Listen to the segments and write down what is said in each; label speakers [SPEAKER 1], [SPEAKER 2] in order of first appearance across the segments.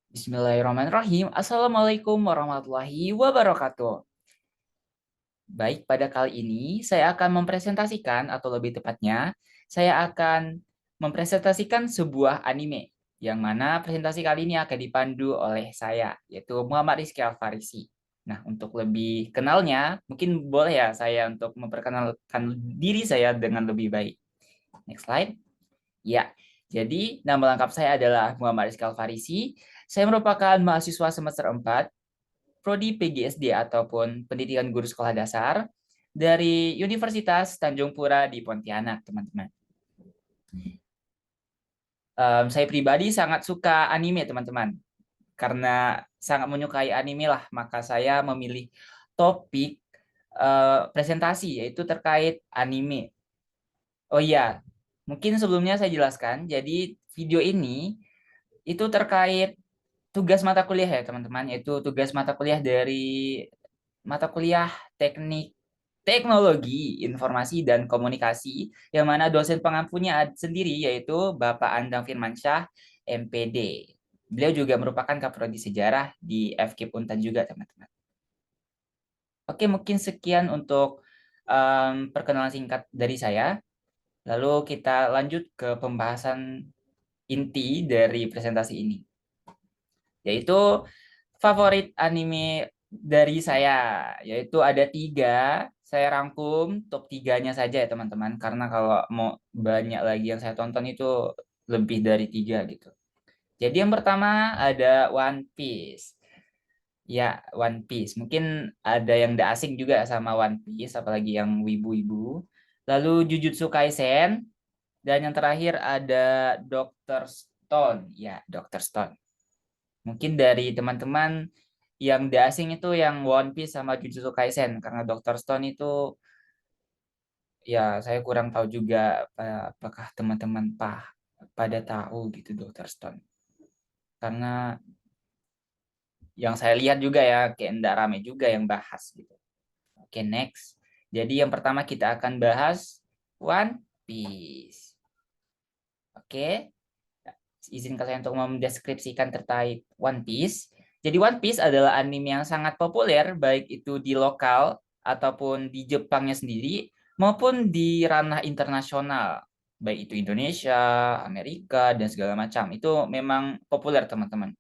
[SPEAKER 1] Bismillahirrahmanirrahim. Assalamualaikum warahmatullahi wabarakatuh. Baik, pada kali ini saya akan mempresentasikan, atau lebih tepatnya, saya akan mempresentasikan sebuah anime, yang mana presentasi kali ini akan dipandu oleh saya, yaitu Muhammad Rizky Alfarisi. Nah, untuk lebih kenalnya, mungkin boleh ya saya untuk memperkenalkan diri saya dengan lebih baik. Next slide. Ya, jadi nama lengkap saya adalah Muhammad Rizky Alfarisi. Saya merupakan mahasiswa semester 4 Prodi PGSD ataupun Pendidikan Guru Sekolah Dasar dari Universitas Tanjung Pura di Pontianak, teman-teman. Saya pribadi sangat suka anime, teman-teman. Karena sangat menyukai anime lah, maka saya memilih topik presentasi, yaitu terkait anime. Oh iya, mungkin sebelumnya saya jelaskan, jadi video ini itu terkait tugas mata kuliah ya, teman-teman, yaitu tugas mata kuliah dari mata kuliah teknik teknologi informasi dan komunikasi yang mana dosen pengampunya sendiri yaitu Bapak Andang Firmansyah MPD. Beliau juga merupakan kaprodi sejarah di FK Untan juga, teman-teman. Oke, mungkin sekian untuk perkenalan singkat dari saya. Lalu kita lanjut ke pembahasan inti dari presentasi ini, yaitu favorit anime dari saya, yaitu ada 3. Saya rangkum top 3-nya saja ya, teman-teman, karena kalau mau banyak lagi yang saya tonton itu lebih dari 3 gitu. Jadi yang pertama ada One Piece. Ya, One Piece. Mungkin ada yang tidak asing juga sama One Piece, apalagi yang wibu-wibu. Lalu Jujutsu Kaisen. Dan yang terakhir ada Dr. Stone. Ya, Dr. Stone. Mungkin dari teman-teman yang di asing itu yang One Piece sama Jujutsu Kaisen, karena Dr. Stone itu ya saya kurang tahu juga apakah teman-teman pada tahu gitu Dr. Stone. Karena yang saya lihat juga ya kayak ndak rame juga yang bahas gitu. Oke, next. Jadi yang pertama kita akan bahas One Piece. Oke, izinkan saya untuk mendeskripsikan terkait One Piece. Jadi One Piece adalah anime yang sangat populer baik itu di lokal ataupun di Jepangnya sendiri maupun di ranah internasional, baik itu Indonesia, Amerika dan segala macam. Itu memang populer, teman-teman.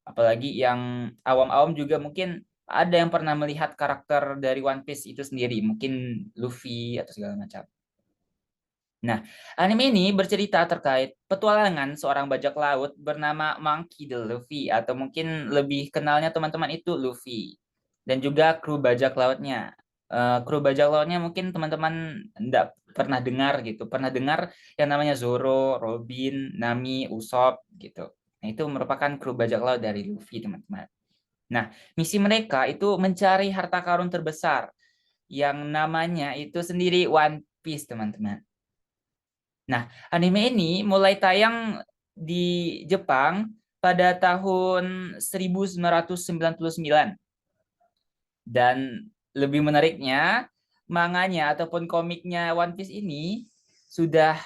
[SPEAKER 1] Apalagi yang awam-awam juga mungkin ada yang pernah melihat karakter dari One Piece itu sendiri, mungkin Luffy atau segala macam. Nah, anime ini bercerita terkait petualangan seorang bajak laut bernama Monkey D. Luffy, atau mungkin lebih kenalnya teman-teman itu Luffy. Dan juga kru bajak lautnya. Kru bajak lautnya mungkin teman-teman tidak pernah dengar gitu. Pernah dengar yang namanya Zoro, Robin, Nami, Usopp gitu. Nah, itu merupakan kru bajak laut dari Luffy, teman-teman. Nah, misi mereka itu mencari harta karun terbesar yang namanya itu sendiri One Piece, teman-teman. Nah, anime ini mulai tayang di Jepang pada tahun 1999. Dan lebih menariknya, manganya ataupun komiknya One Piece ini sudah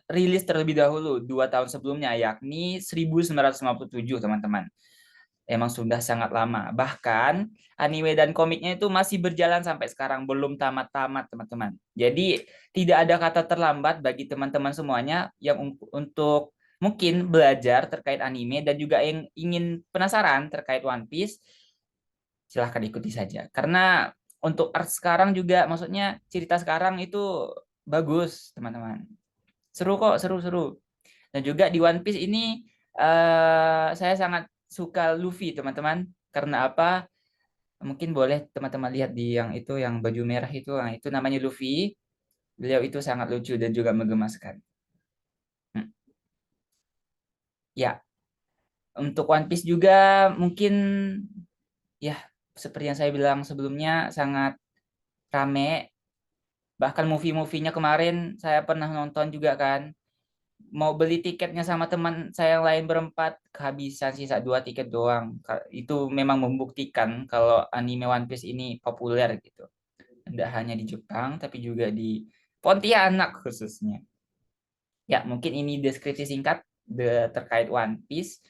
[SPEAKER 1] rilis terlebih dahulu 2 tahun sebelumnya, yakni 1957, teman-teman. Emang sudah sangat lama. Bahkan anime dan komiknya itu masih berjalan sampai sekarang, belum tamat-tamat, teman-teman. Jadi tidak ada kata terlambat bagi teman-teman semuanya yang untuk mungkin belajar terkait anime dan juga yang ingin penasaran terkait One Piece, silahkan ikuti saja. Karena untuk art sekarang juga, maksudnya cerita sekarang itu bagus, teman-teman. Seru kok, seru-seru. Dan juga di One Piece ini saya sangat suka Luffy, teman-teman. Karena apa? Mungkin boleh teman-teman lihat di yang itu, yang baju merah itu. Nah, itu namanya Luffy. Beliau itu sangat lucu dan juga menggemaskan. Hmm. Ya, untuk One Piece juga mungkin ya seperti yang saya bilang sebelumnya sangat rame. Bahkan movie-movienya kemarin saya pernah nonton juga kan. Mau beli tiketnya sama teman saya yang lain berempat, kehabisan sisa 2 tiket doang. Itu memang membuktikan kalau anime One Piece ini populer gitu. Tidak hanya di Jepang tapi juga di Pontianak khususnya. Ya, mungkin ini deskripsi singkat terkait One Piece.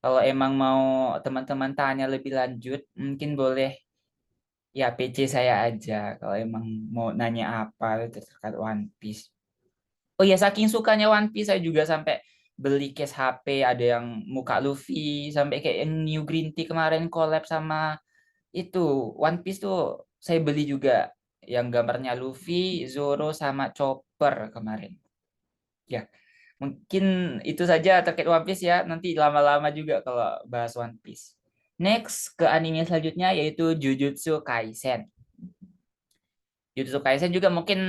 [SPEAKER 1] Kalau emang mau teman-teman tanya lebih lanjut, mungkin boleh ya PC saya aja kalau emang mau nanya apa itu terkait One Piece. Oh ya, saking sukanya One Piece saya juga sampai beli case HP ada yang muka Luffy, sampai kayak yang New Green Tea kemarin collab sama itu One Piece tuh saya beli juga yang gambarnya Luffy, Zoro sama Chopper kemarin. Ya, mungkin itu saja terkait One Piece ya. Nanti lama-lama juga kalau bahas One Piece. Next ke anime selanjutnya yaitu Jujutsu Kaisen. Jujutsu Kaisen juga mungkin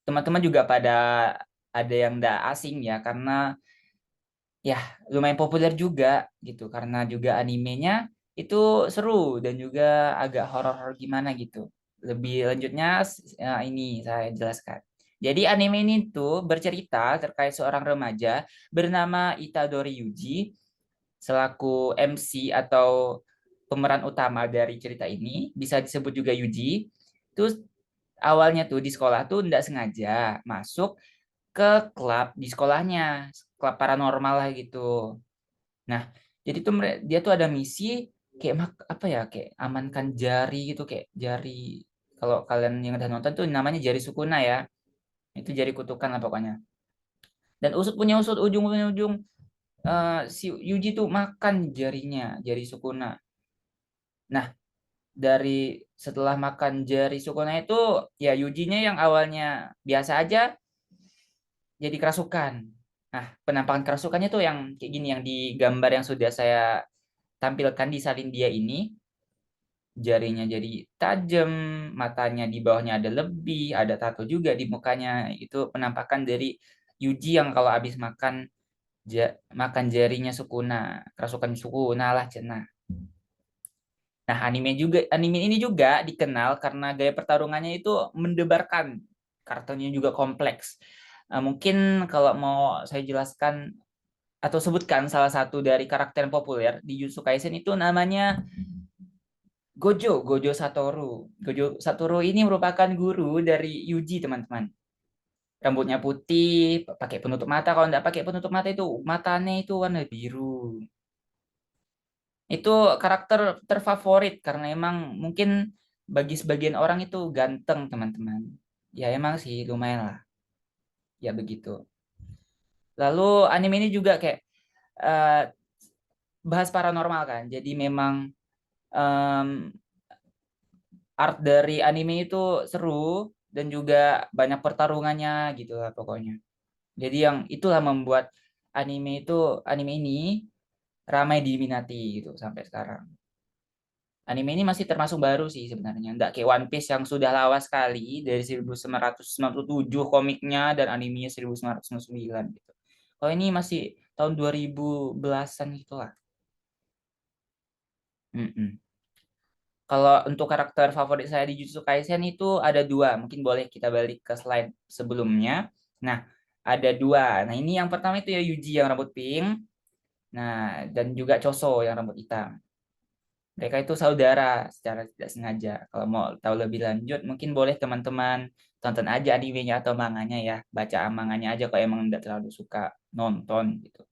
[SPEAKER 1] teman-teman juga pada ada yang nggak asing ya karena ya lumayan populer juga gitu karena juga animenya itu seru dan juga agak horor gimana gitu. Lebih lanjutnya ini saya jelaskan. Jadi anime ini tuh bercerita terkait seorang remaja bernama Itadori Yuji selaku MC atau pemeran utama dari cerita ini, bisa disebut juga Yuji. Terus awalnya tuh di sekolah tuh nggak sengaja masuk ke klub di sekolahnya, klub paranormal lah gitu. Nah, jadi tuh dia tuh ada misi kayak apa ya, kayak amankan jari gitu, kayak jari kalau kalian yang udah nonton tuh namanya jari Sukuna ya. Itu jari kutukan lah pokoknya. Dan usut punya usut, ujung punya ujung, si Yuji tuh makan jarinya, jari Sukuna. Nah, dari setelah makan jari Sukuna itu ya Yujinya yang awalnya biasa aja jadi kerasukan. Nah, penampakan kerasukannya tuh yang kayak gini yang di gambar yang sudah saya tampilkan di salin dia ini, jarinya jadi tajam, matanya di bawahnya ada lebih, ada tato juga di mukanya. Itu penampakan dari Yuji yang kalau habis makan makan jarinya Sukuna, kerasukan Sukuna lah cenah. Nah, anime ini juga dikenal karena gaya pertarungannya itu mendebarkan, karakternya juga kompleks. Mungkin kalau mau saya jelaskan atau sebutkan salah satu dari karakter yang populer di Jujutsu Kaisen itu namanya Gojo Satoru. Gojo Satoru ini merupakan guru dari Yuji, teman-teman. Rambutnya putih, pakai penutup mata. Kalau nggak pakai penutup mata itu matanya itu warna biru. Itu karakter terfavorit karena emang mungkin bagi sebagian orang itu ganteng, teman-teman. Ya emang sih lumayan lah. Ya begitu. Lalu anime ini juga kayak eh, bahas paranormal kan. Jadi memang em, art dari anime itu seru dan juga banyak pertarungannya gitu lah pokoknya. Jadi yang itulah membuat anime ini ramai diminati gitu sampai sekarang. Anime ini masih termasuk baru sih sebenarnya. Nggak kayak One Piece yang sudah lawas sekali dari 1997 komiknya dan animenya 1999 gitu. Kalau ini masih tahun 2010-an gitu lah. Mm-mm. Kalau untuk karakter favorit saya di Jujutsu Kaisen itu ada dua. Mungkin boleh kita balik ke slide sebelumnya. Nah, ada dua. Nah, ini yang pertama itu ya Yuji yang rambut pink. Nah, dan juga Choso yang rambut hitam. Mereka itu saudara secara tidak sengaja. Kalau mau tahu lebih lanjut, mungkin boleh teman-teman tonton aja animenya atau manganya ya. Baca manganya aja kalau emang tidak terlalu suka nonton gitu.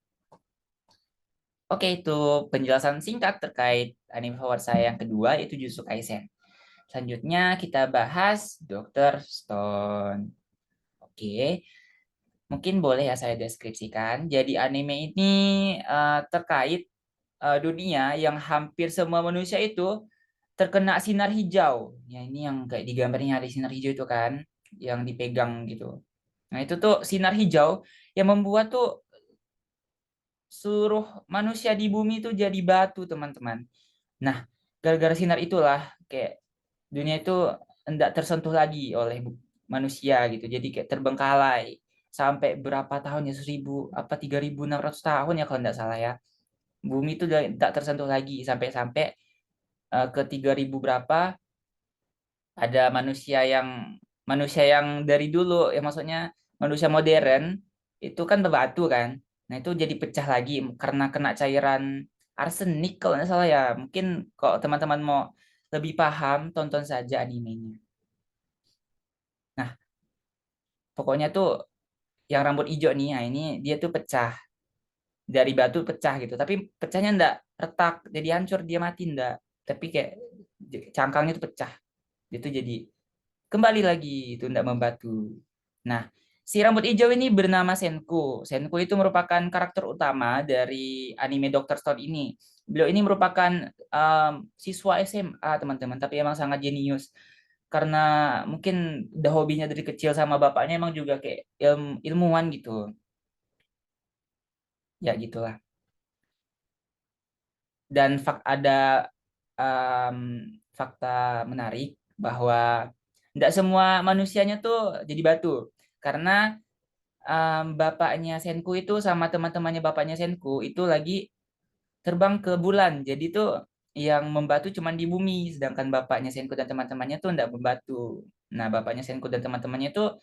[SPEAKER 1] Oke, itu penjelasan singkat terkait anime favorit saya yang kedua, yaitu Jujutsu Kaisen. Selanjutnya kita bahas Dr. Stone. Oke, mungkin boleh ya saya deskripsikan. Jadi anime ini terkait dunia yang hampir semua manusia itu terkena sinar hijau. Ya ini yang kayak di gambarnya ada sinar hijau itu kan, yang dipegang gitu. Nah itu tuh sinar hijau yang membuat tuh seluruh manusia di bumi itu jadi batu, teman-teman. Nah, gara-gara sinar itulah kayak dunia itu tidak tersentuh lagi oleh manusia gitu. Jadi kayak terbengkalai sampai berapa tahun ya 3600 tahun ya kalau tidak salah ya. Bumi itu udah tidak tersentuh lagi sampai-sampai ke 3000 berapa ada manusia yang dari dulu ya maksudnya manusia modern itu kan berbatu kan. Nah, itu jadi pecah lagi karena kena cairan arsenik kalau nggak salah ya. Mungkin kalau teman-teman mau lebih paham tonton saja animenya. Nah, pokoknya tuh yang rambut hijau nih, nah ini dia tuh pecah. dari batu pecah gitu, tapi pecahnya enggak retak jadi hancur dia mati enggak, tapi kayak cangkangnya itu pecah, itu jadi kembali lagi itu enggak membatu. Nah, si rambut hijau ini bernama Senku. Senku itu merupakan karakter utama dari anime Dr. Stone ini. Beliau ini merupakan siswa SMA, teman-teman, tapi emang sangat jenius. Karena mungkin udah hobinya dari kecil sama bapaknya emang juga kayak ilmuwan gitu. Ya gitulah. Dan ada um, fakta menarik bahwa tidak semua manusianya tuh jadi batu. Karena bapaknya Senku itu sama teman-temannya bapaknya Senku itu lagi terbang ke bulan. Jadi tuh yang membatu cuma di bumi, sedangkan bapaknya Senku dan teman-temannya tuh enggak membatu. Nah, bapaknya Senku dan teman-temannya tuh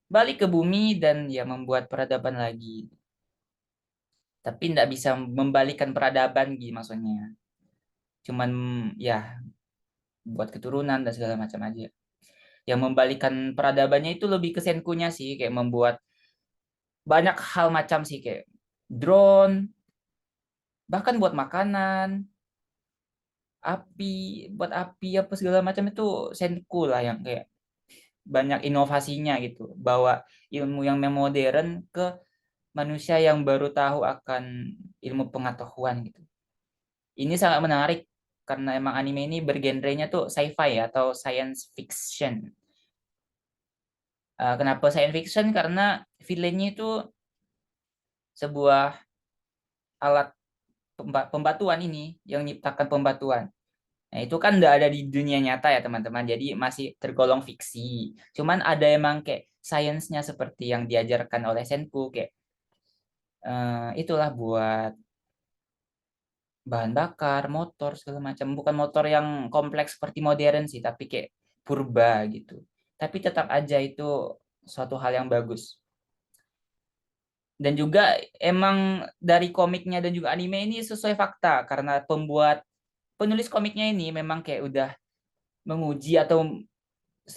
[SPEAKER 1] balik ke bumi dan ya membuat peradaban lagi. Tapi enggak bisa membalikan peradaban gitu maksudnya. Cuman ya buat keturunan dan segala macam aja. Yang membalikan peradabannya itu lebih ke Senkunya sih, kayak membuat banyak hal macam sih kayak drone, bahkan buat makanan, api, buat api apa segala macam itu Senku lah yang kayak banyak inovasinya gitu. Bawa ilmu yang modern ke manusia yang baru tahu akan ilmu pengetahuan gitu. Ini sangat menarik karena emang anime ini bergenrenya tuh sci-fi atau science fiction. Kenapa science fiction? Karena villainnya itu sebuah alat pembatuan ini yang menciptakan pembatuan. Nah, itu kan udah ada di dunia nyata ya, teman-teman. Jadi masih tergolong fiksi. Cuman ada emang kayak sainsnya seperti yang diajarkan oleh Senku kayak itulah buat bahan bakar, motor segala macam. Bukan motor yang kompleks seperti modern sih, tapi kayak purba gitu. Tapi tetap aja itu suatu hal yang bagus. Dan juga emang dari komiknya dan juga anime ini sesuai fakta karena penulis komiknya ini memang kayak udah menguji atau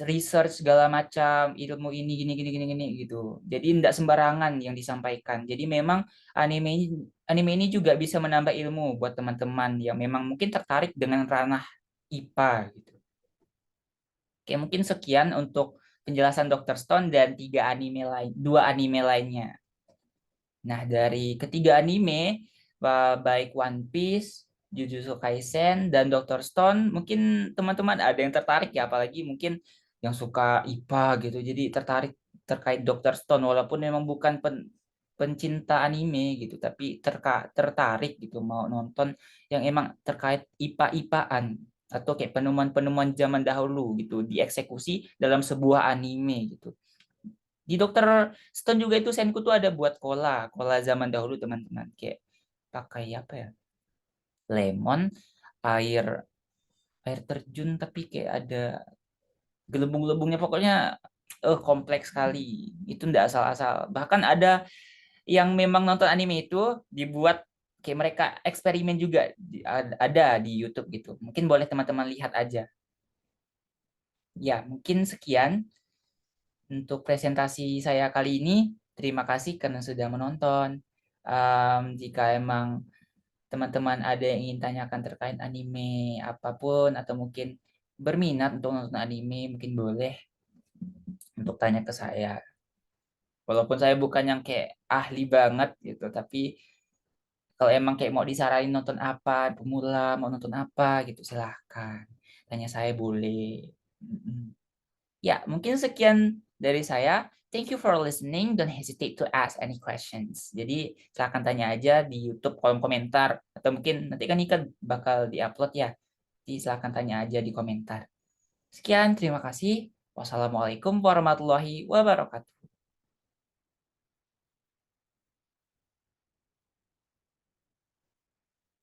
[SPEAKER 1] research segala macam ilmu ini gini gini gini gini gitu. Jadi tidak sembarangan yang disampaikan. Jadi memang anime ini juga bisa menambah ilmu buat teman-teman yang memang mungkin tertarik dengan ranah IPA gitu. Oke, mungkin sekian untuk penjelasan Dr. Stone dan dua anime lainnya. Nah, dari ketiga anime, baik One Piece, Jujutsu Kaisen, dan Dr. Stone, mungkin teman-teman ada yang tertarik ya, apalagi mungkin yang suka IPA gitu, jadi tertarik terkait Dr. Stone, walaupun memang bukan pencinta anime gitu, tapi tertarik gitu mau nonton yang emang terkait IPA-IPAan atau kayak penemuan-penemuan zaman dahulu gitu dieksekusi dalam sebuah anime gitu. Di Dokter Stone juga itu Senku tuh ada buat cola zaman dahulu teman-teman kayak pakai apa ya? Lemon, air air terjun tapi kayak ada gelembung-gelembungnya pokoknya kompleks sekali. Itu ndak asal-asal. Bahkan ada yang memang nonton anime itu dibuat kayak mereka eksperimen juga ada di YouTube gitu. Mungkin boleh teman-teman lihat aja. Ya, mungkin sekian untuk presentasi saya kali ini. Terima kasih karena sudah menonton. Jika emang teman-teman ada yang ingin tanyakan terkait anime apapun atau mungkin berminat untuk nonton anime, mungkin boleh untuk tanya ke saya. Walaupun saya bukan yang kayak ahli banget gitu, tapi kalau emang kayak mau disaranin nonton apa, pemula mau nonton apa gitu, silahkan. Tanya saya boleh. Mm-mm. Ya, mungkin sekian dari saya. Thank you for listening. Don't hesitate to ask any questions. Jadi, silahkan tanya aja di YouTube kolom komentar. Atau mungkin nanti kan ini kan bakal diupload ya. Jadi, silahkan tanya aja di komentar. Sekian, terima kasih. Wassalamualaikum warahmatullahi wabarakatuh.